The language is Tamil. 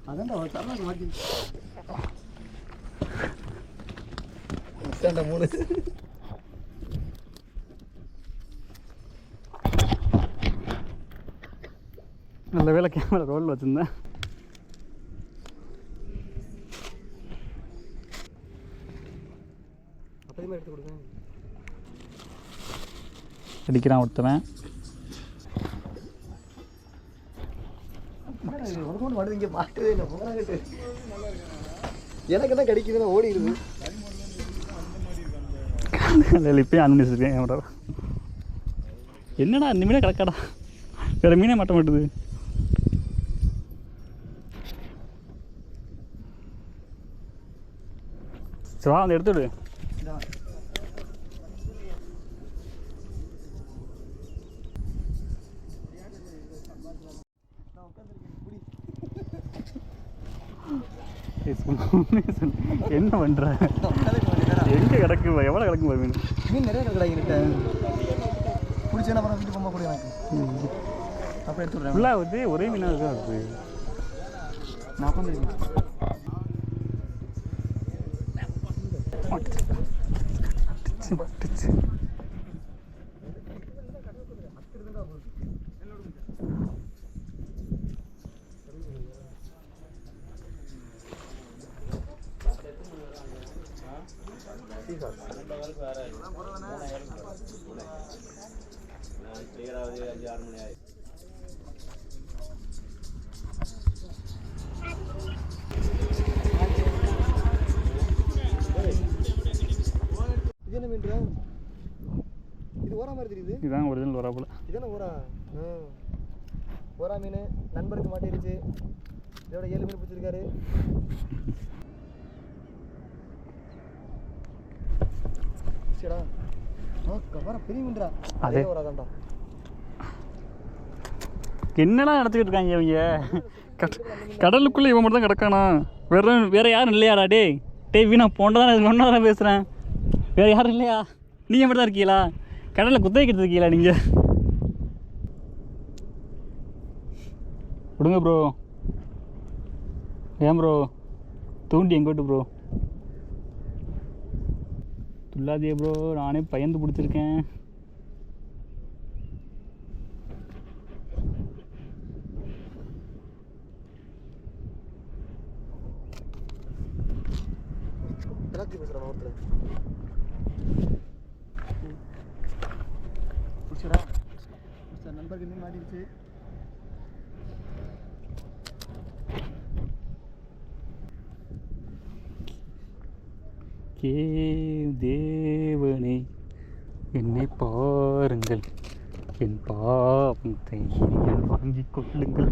அதான் தரலாம் மாட்டி 3 நல்ல வேலை கேமரா ரோலில் வச்சுருந்தேன். அப்போதையுமே எடுத்து கொடுங்க. அடிக்கிறான் ஒருத்தவன். வருது இங்கே மாட்டவே இல்லை. எனக்கு தான் கடிக்குதுன்னு ஓடிடுது. இப்பயும் ஆன் பண்ணி வச்சுருக்கேன் கேமரா. என்னடா இந்த மீனே கிடக்காடா, வேறு மீனே மாட்ட மாட்டுது. சரி வா, வந்து எடுத்துவிடு. என்ன பண்ற? எங்க கிடக்கு? எவ்வளோ கிடக்கு மீன்? மீன் நிறைய கிடக்கு. பிடிச்சா அப்புறம் வீட்டு பொம்மை கூட எனக்கு அப்புறம் எடுத்துடுறேன். ஃபுல்லாக வந்து ஒரே மீனாக இருக்கா இருக்குது. நான் உட்காந்துருக்கேன். இதுதான் ஒரிஜினல் வரா போல. இதானே ஓரா? ஓரா மீன் நண்பருக்கு மாட்டிருச்சு. இதோட 7 மீன் பிடிச்சிருக்காரு. சரிடா, வர பெரிய மீன்டா. அதே ஓராதான்டா. என்னடா நடத்திக்கிட்டு இருக்காங்க இவங்க? கடலுக்குள்ளே இவன் மட்டும் தான் கிடக்கானா? வேற யாரும் இல்லையாடா? டே வீணா போண்டதான் ஒன்றா பேசுகிறேன். வேறு யாரும் இல்லையா? நீங்கள் மட்டும் தான் இருக்கீங்களா? கடலில் குத்த வைக்கிறது இருக்கீங்களா நீங்கள்? விடுங்க ப்ரோ. ஏன் ப்ரோ தூண்டி எங்கோட்டு ப்ரோ? துல்லாதியே ப்ரோ, நானே பயந்து பிடிச்சிருக்கேன். நண்பருக்கு மீன் மாட்டிருச்சு. தேவனே என்னை பாருங்கள், என் பாவத்தை வாங்கிக் கொள்ளுங்கள்.